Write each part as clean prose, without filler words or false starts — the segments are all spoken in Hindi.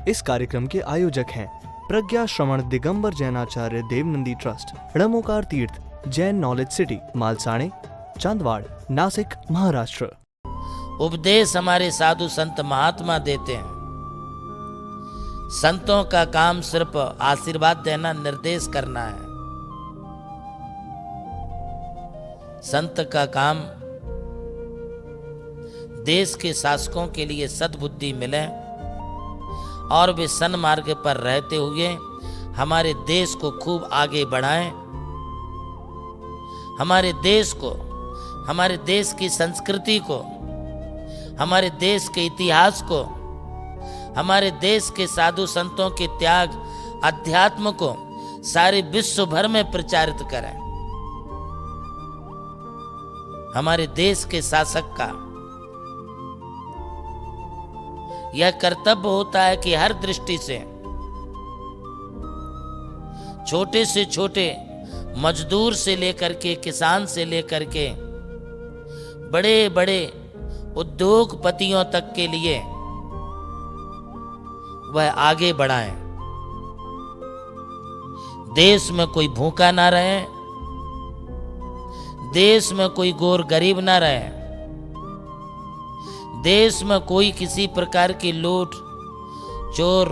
इस कार्यक्रम के आयोजक हैं प्रज्ञा श्रवण दिगंबर जैनाचार्य देवनंदी ट्रस्ट, रणमोकार तीर्थ जैन नॉलेज सिटी, मालसाणे, चांदवाड़, नासिक, महाराष्ट्र। उपदेश हमारे साधु संत महात्मा देते हैं। संतों का काम सिर्फ आशीर्वाद देना, निर्देश करना है। संत का काम देश के शासकों के लिए सद्बुद्धि मिले और वे सन्मार्ग पर रहते हुए हमारे देश को खूब आगे बढ़ाएं, हमारे देश को, हमारे देश की संस्कृति को, हमारे देश के इतिहास को, हमारे देश के साधु संतों के त्याग अध्यात्म को सारे विश्व भर में प्रचारित करें। हमारे देश के शासक का यह कर्तव्य होता है कि हर दृष्टि से छोटे से छोटे मजदूर से लेकर के, किसान से लेकर के बड़े बड़े उद्योगपतियों तक के लिए वह आगे बढ़ाएं। देश में कोई भूखा ना रहे, देश में कोई गोर गरीब ना रहे, देश में कोई किसी प्रकार की लूट चोर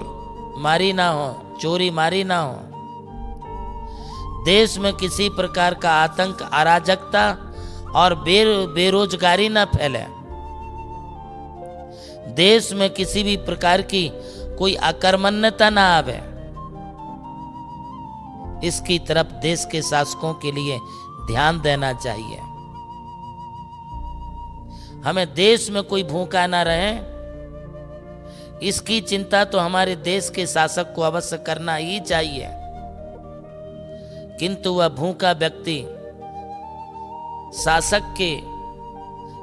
मारी ना हो, चोरी मारी ना हो, देश में किसी प्रकार का आतंक, अराजकता और बेरोजगारी ना फैले, देश में किसी भी प्रकार की कोई अकर्मण्यता ना आवे। इसकी तरफ देश के शासकों के लिए ध्यान देना चाहिए। हमें देश में कोई भूखा ना रहे, इसकी चिंता तो हमारे देश के शासक को अवश्य करना ही चाहिए। किंतु वह भूखा व्यक्ति शासक के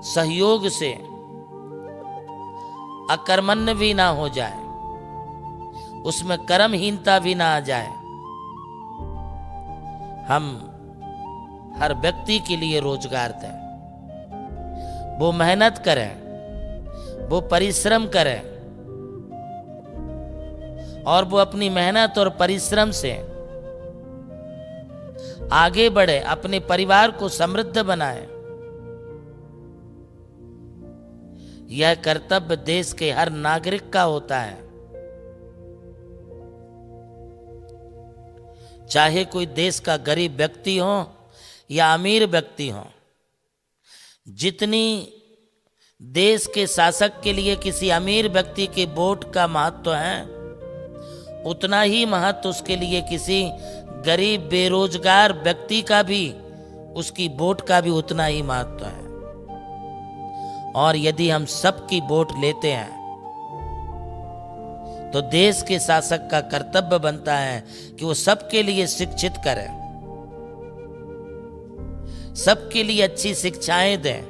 सहयोग से अकर्मण्य भी ना हो जाए, उसमें कर्महीनता भी ना आ जाए। हम हर व्यक्ति के लिए रोजगार दें, वो मेहनत करें, वो परिश्रम करें और वो अपनी मेहनत और परिश्रम से आगे बढ़े, अपने परिवार को समृद्ध बनाए। यह कर्तव्य देश के हर नागरिक का होता है। चाहे कोई देश का गरीब व्यक्ति हो या अमीर व्यक्ति हो, जितनी देश के शासक के लिए किसी अमीर व्यक्ति के वोट का महत्व है, उतना ही महत्व उसके लिए किसी गरीब बेरोजगार व्यक्ति का भी, उसकी वोट का भी उतना ही महत्व है। और यदि हम सबकी वोट लेते हैं तो देश के शासक का कर्तव्य बनता है कि वो सबके लिए शिक्षित करें, सबके लिए अच्छी शिक्षाएं दें।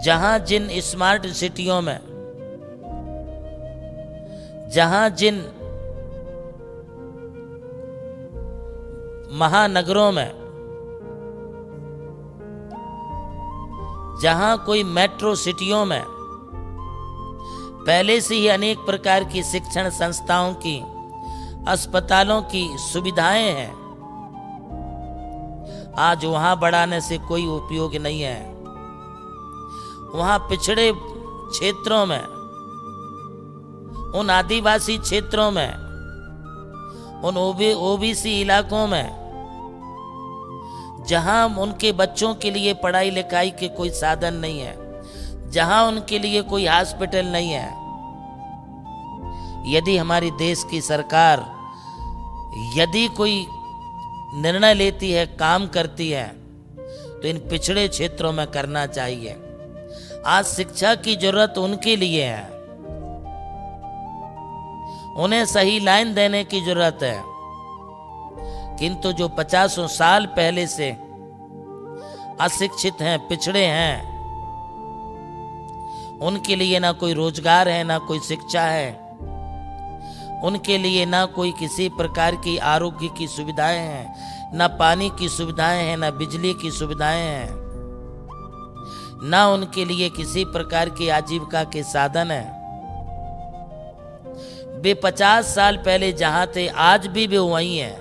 जहां जिन स्मार्ट सिटियों में, जहां जिन महानगरों में, जहां कोई मेट्रो सिटियों में पहले से ही अनेक प्रकार की शिक्षण संस्थाओं की, अस्पतालों की सुविधाएं हैं, आज वहां बढ़ाने से कोई उपयोग नहीं है। वहां पिछड़े क्षेत्रों में, उन आदिवासी क्षेत्रों में, उन ओबीसी इलाकों में, जहां उनके बच्चों के लिए पढ़ाई लिखाई के कोई साधन नहीं है, जहां उनके लिए कोई हॉस्पिटल नहीं है, यदि हमारी देश की सरकार यदि कोई निर्णय लेती है, काम करती है, तो इन पिछड़े क्षेत्रों में करना चाहिए। आज शिक्षा की जरूरत उनके लिए है, उन्हें सही लाइन देने की जरूरत है। किंतु जो 50 साल पहले से अशिक्षित हैं, पिछड़े हैं, उनके लिए ना कोई रोजगार है, ना कोई शिक्षा है, उनके लिए ना कोई किसी प्रकार की आरोग्य की सुविधाएं हैं, ना पानी की सुविधाएं हैं, ना बिजली की सुविधाएं हैं, ना उनके लिए किसी प्रकार की आजीविका के साधन है। वे 50 साल पहले जहां थे आज भी वे वहीं हैं।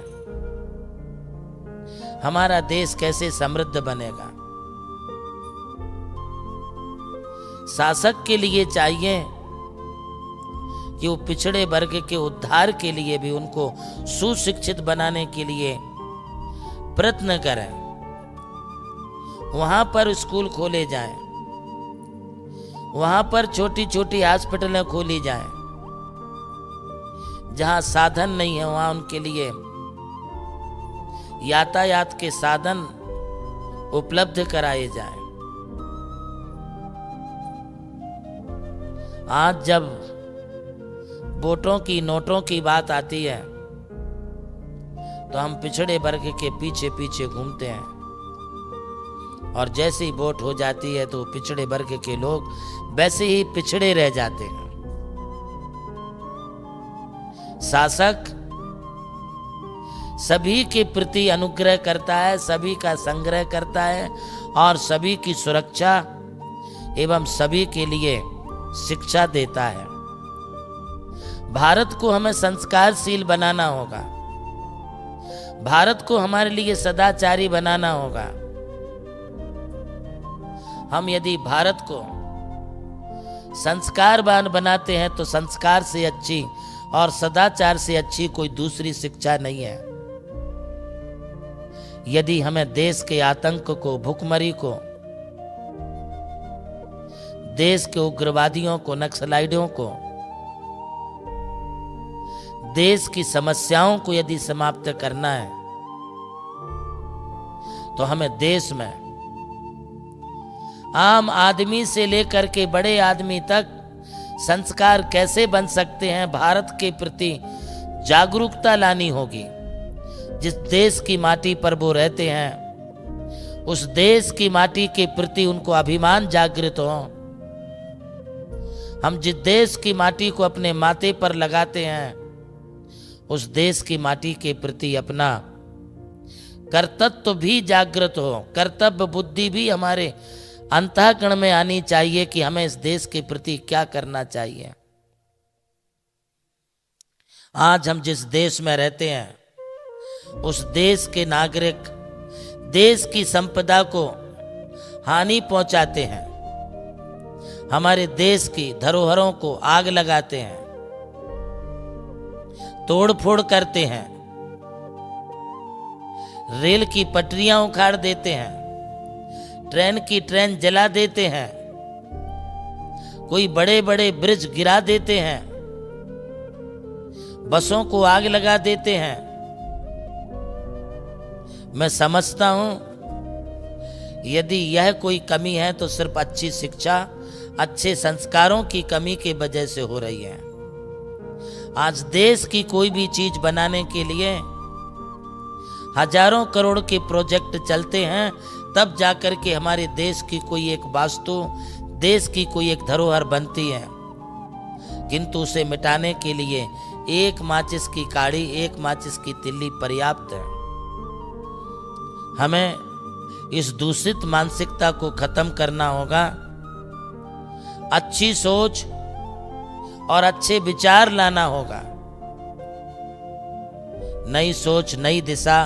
हमारा देश कैसे समृद्ध बनेगा? शासक के लिए चाहिए कि वो पिछड़े वर्ग के उद्धार के लिए भी उनको सुशिक्षित बनाने के लिए प्रयत्न करें। वहां पर स्कूल खोले जाएं, वहां पर छोटी छोटी हॉस्पिटलें खोली जाएं। जहां साधन नहीं है वहां उनके लिए यातायात के साधन उपलब्ध कराए जाएं। आज जब वोटों की नोटों की बात आती है तो हम पिछड़े वर्ग के पीछे पीछे घूमते हैं, और जैसे ही वोट हो जाती है तो पिछड़े वर्ग के लोग वैसे ही पिछड़े रह जाते हैं। शासक सभी के प्रति अनुग्रह करता है, सभी का संग्रह करता है और सभी की सुरक्षा एवं सभी के लिए शिक्षा देता है। भारत को हमें संस्कारशील बनाना होगा, भारत को हमारे लिए सदाचारी बनाना होगा। हम यदि भारत को संस्कारवान बनाते हैं तो संस्कार से अच्छी और सदाचार से अच्छी कोई दूसरी शिक्षा नहीं है। यदि हमें देश के आतंक को, भुखमरी को, देश के उग्रवादियों को, नक्सलाइटों को, देश की समस्याओं को यदि समाप्त करना है तो हमें देश में आम आदमी से लेकर के बड़े आदमी तक संस्कार कैसे बन सकते हैं, भारत के प्रति जागरूकता लानी होगी। जिस देश की माटी पर वो रहते हैं उस देश की माटी के प्रति उनको अभिमान जागृत हो। हम जिस देश की माटी को अपने माथे पर लगाते हैं उस देश की माटी के प्रति अपना कर्तव्य भी जागृत हो, कर्तव्य बुद्धि भी हमारे अंतःकरण में आनी चाहिए कि हमें इस देश के प्रति क्या करना चाहिए। आज हम जिस देश में रहते हैं उस देश के नागरिक देश की संपदा को हानि पहुंचाते हैं, हमारे देश की धरोहरों को आग लगाते हैं, तोड़फोड़ करते हैं, रेल की पटरियां उखाड़ देते हैं, ट्रेन की ट्रेन जला देते हैं, कोई बड़े बड़े ब्रिज गिरा देते हैं, बसों को आग लगा देते हैं। मैं समझता हूं यदि यह कोई कमी है तो सिर्फ अच्छी शिक्षा, अच्छे संस्कारों की कमी की वजह से हो रही है। आज देश की कोई भी चीज बनाने के लिए हजारों करोड़ के प्रोजेक्ट चलते हैं, तब जाकर के हमारे देश की कोई एक वास्तु, देश की कोई एक धरोहर बनती है। किंतु उसे मिटाने के लिए एक माचिस की काड़ी, एक माचिस की तिल्ली पर्याप्त है। हमें इस दूषित मानसिकता को खत्म करना होगा, अच्छी सोच और अच्छे विचार लाना होगा। नई सोच, नई दिशा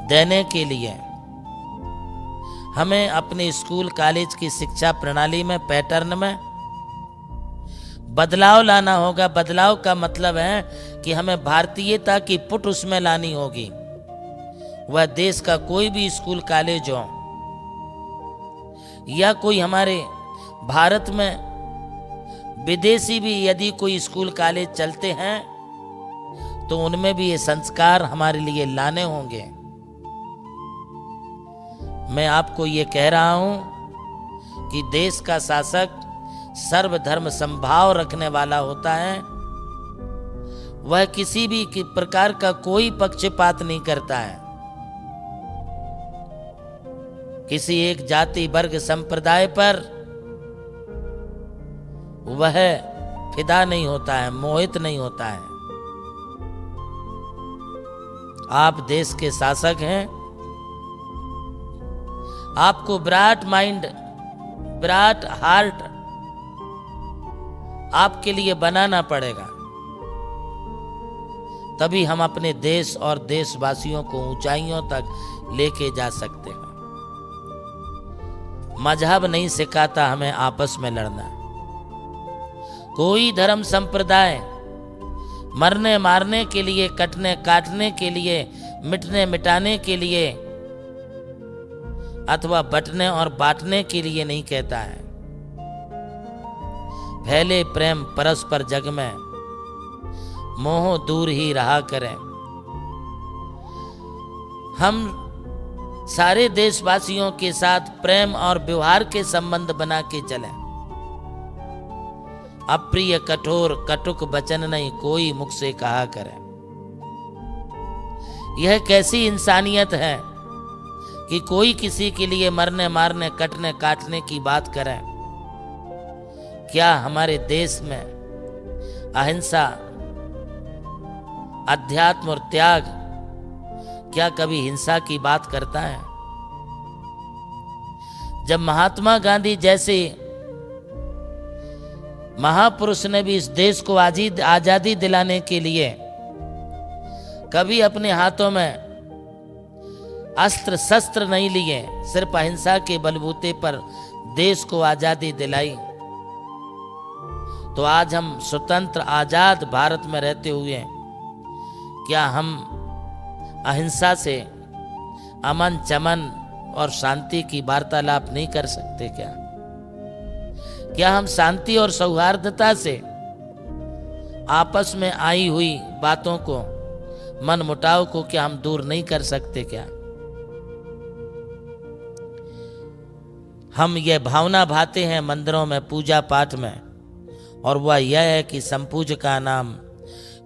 देने के लिए हमें अपने स्कूल कॉलेज की शिक्षा प्रणाली में, पैटर्न में बदलाव लाना होगा। बदलाव का मतलब है कि हमें भारतीयता की पुट उसमें लानी होगी। वह देश का कोई भी स्कूल कॉलेज हो या कोई हमारे भारत में विदेशी भी यदि कोई स्कूल कॉलेज चलते हैं तो उनमें भी ये संस्कार हमारे लिए लाने होंगे। मैं आपको ये कह रहा हूं कि देश का शासक सर्वधर्म समभाव रखने वाला होता है। वह किसी भी प्रकार का कोई पक्षपात नहीं करता है। किसी एक जाति, वर्ग, संप्रदाय पर वह फिदा नहीं होता है, मोहित नहीं होता है। आप देश के शासक हैं, आपको ब्राट माइंड, ब्राट हार्ट आपके लिए बनाना पड़ेगा, तभी हम अपने देश और देशवासियों को ऊंचाइयों तक लेके जा सकते हैं। मजहब नहीं सिखाता हमें आपस में लड़ना। कोई धर्म संप्रदाय मरने मारने के लिए, कटने काटने के लिए, मिटने मिटाने के लिए अथवा बंटने और बांटने के लिए नहीं कहता है। फैले प्रेम परस्पर जग में, मोह दूर ही रहा करें। हम सारे देशवासियों के साथ प्रेम और व्यवहार के संबंध बना के चलें। अप्रिय कठोर कटुक वचन नहीं कोई मुख से कहा करे। यह कैसी इंसानियत है कि कोई किसी के लिए मरने मारने कटने काटने की बात करे। क्या हमारे देश में अहिंसा, अध्यात्म और त्याग क्या कभी हिंसा की बात करता है? जब महात्मा गांधी जैसे महापुरुष ने भी इस देश को आजादी दिलाने के लिए कभी अपने हाथों में अस्त्र शस्त्र नहीं लिए, सिर्फ अहिंसा के बलबूते पर देश को आजादी दिलाई, तो आज हम स्वतंत्र आजाद भारत में रहते हुए क्या हम अहिंसा से अमन चमन और शांति की वार्तालाप नहीं कर सकते? क्या हम शांति और सौहार्दता से आपस में आई हुई बातों को, मन मुटाव को क्या हम दूर नहीं कर सकते? क्या हम ये भावना भाते हैं मंदिरों में पूजा पाठ में, और वह यह है कि संपूज का नाम,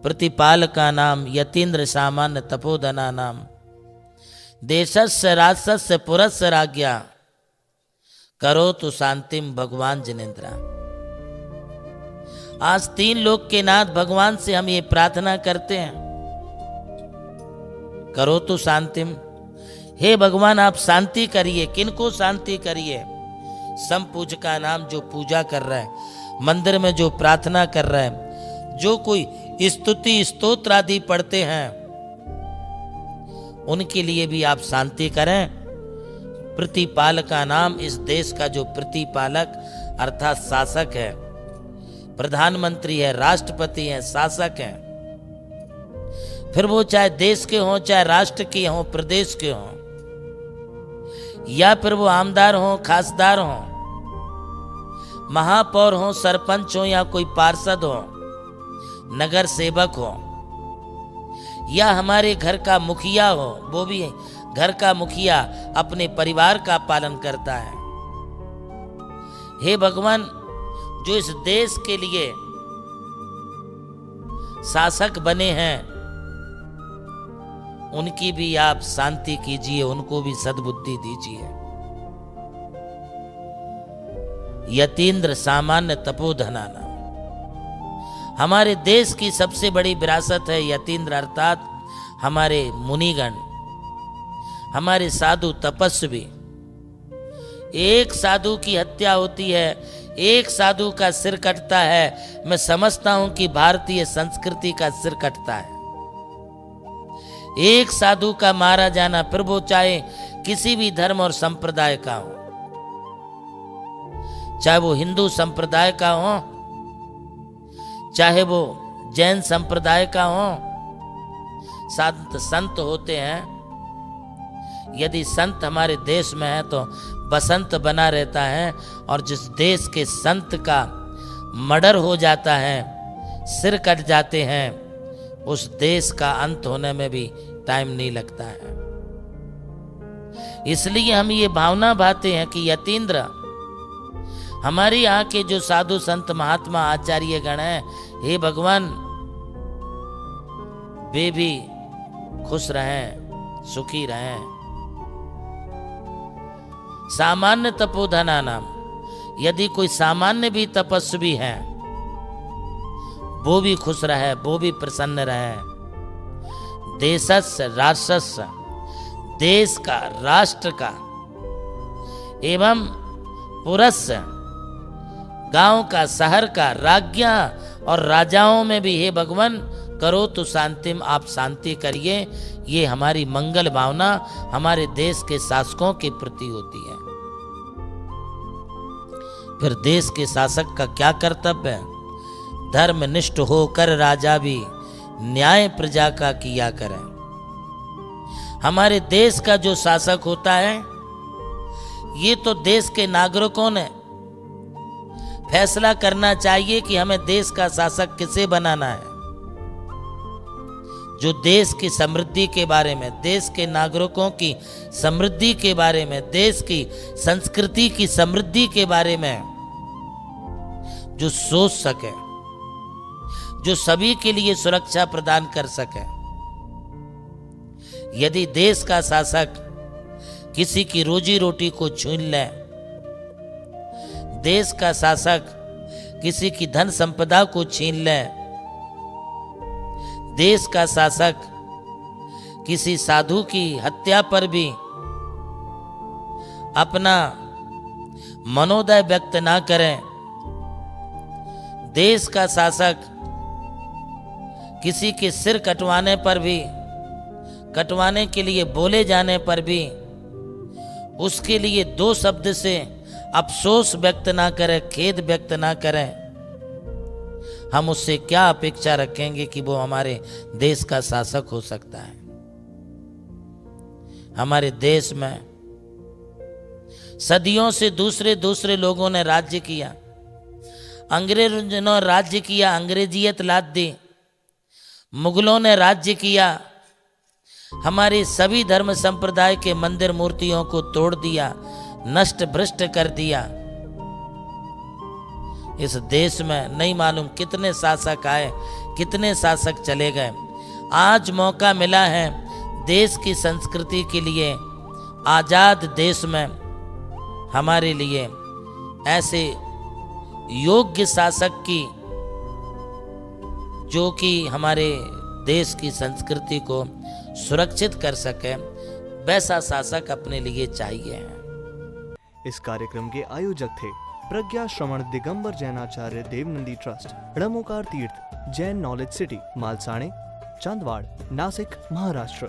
प्रतिपाल का नाम, यतीन्द्र सामान्य तपोधना नाम, देशस्य राजस्य पुरस्य राज्ञा, करो तो शांतिम भगवान जिनेन्द्रा। आज 3 लोक के नाथ भगवान से हम ये प्रार्थना करते हैं, करो तो शांतिम, हे भगवान आप शांति करिए। किनको शांति करिए? संपूज का नाम, जो पूजा कर रहा है, मंदिर में जो प्रार्थना कर रहा है, जो कोई स्तुति स्तोत्र आदि पढ़ते हैं, उनके लिए भी आप शांति करें। प्रतिपाल का नाम, इस देश का जो प्रतिपालक अर्थात शासक है, प्रधानमंत्री है, राष्ट्रपति है, शासक है, फिर वो चाहे देश के हों, चाहे राष्ट्र के हों, प्रदेश के हों, या फिर वो आमदार हों, खासदार हों, महापौर हों, सरपंच हों, या कोई पार्षद हो, नगर सेवक हो, या हमारे घर का मुखिया हो, वो भी घर का मुखिया अपने परिवार का पालन करता है। हे भगवान, जो इस देश के लिए शासक बने हैं, उनकी भी आप शांति कीजिए, उनको भी सद्बुद्धि दीजिए। यतीन्द्र सामान्य तपोधना नाम, हमारे देश की सबसे बड़ी विरासत है यतीन्द्र, अर्थात हमारे मुनिगण, हमारे साधु तपस्वी। एक साधु की हत्या होती है, एक साधु का सिर कटता है, मैं समझता हूं कि भारतीय संस्कृति का सिर कटता है। एक साधु का मारा जाना, फिर वो चाहे किसी भी धर्म और संप्रदाय का हो, चाहे वो हिंदू संप्रदाय का हो, चाहे वो जैन संप्रदाय का हो। संत होते हैं, यदि संत हमारे देश में है तो बसंत बना रहता है, और जिस देश के संत का मर्डर हो जाता है, सिर कट जाते हैं, उस देश का अंत होने में भी टाइम नहीं लगता है। इसलिए हम ये भावना भाते हैं कि यतीन्द्र, हमारे यहाँ के जो साधु संत महात्मा आचार्य गण हैं, हे भगवान वे भी खुश रहें, सुखी रहें। सामान्य तपोधना नाम, यदि कोई सामान्य भी तपस्वी है, वो भी खुश रहे, वो भी प्रसन्न रहे। देशस्य राष्ट्रस्य, देश का, राष्ट्र का, एवं पुरस्य, गांव का, शहर का, राज्ञा और राजाओं में भी हे भगवान करो तो शांतिम, आप शांति करिए। ये हमारी मंगल भावना हमारे देश के शासकों के प्रति होती है। फिर देश के शासक का क्या कर्तव्य है? धर्मनिष्ठ होकर राजा भी न्याय प्रजा का किया करें। हमारे देश का जो शासक होता है, ये तो देश के नागरिकों ने फैसला करना चाहिए कि हमें देश का शासक किसे बनाना है, जो देश की समृद्धि के बारे में, देश के नागरिकों की समृद्धि के बारे में, देश की संस्कृति की समृद्धि के बारे में जो सोच सके, जो सभी के लिए सुरक्षा प्रदान कर सके। यदि देश का शासक किसी की रोजी रोटी को छीन ले, देश का शासक किसी की धन संपदा को छीन ले, देश का शासक किसी साधु की हत्या पर भी अपना मनोदय व्यक्त ना करें, देश का शासक किसी के सिर कटवाने पर भी, कटवाने के लिए बोले जाने पर भी उसके लिए दो शब्द से अफसोस व्यक्त ना करें, खेद व्यक्त ना करें, हम उससे क्या अपेक्षा रखेंगे कि वो हमारे देश का शासक हो सकता है। हमारे देश में सदियों से दूसरे दूसरे लोगों ने राज्य किया, अंग्रेजों ने राज्य किया, अंग्रेजियत लाद दी, मुगलों ने राज्य किया, हमारे सभी धर्म संप्रदाय के मंदिर मूर्तियों को तोड़ दिया, नष्ट भ्रष्ट कर दिया। इस देश में नहीं मालूम कितने शासक आए, कितने शासक चले गए। आज मौका मिला है देश की संस्कृति के लिए, आजाद देश में हमारे लिए ऐसे योग्य शासक की जो कि हमारे देश की संस्कृति को सुरक्षित कर सके, वैसा शासक अपने लिए चाहिए। इस कार्यक्रम के आयोजक थे प्रज्ञा श्रवण दिगंबर जैनाचार्य देवनंदी ट्रस्ट, रणमोकार तीर्थ, जैन नॉलेज सिटी, मालसाणे, चांदवाड़, नासिक, महाराष्ट्र।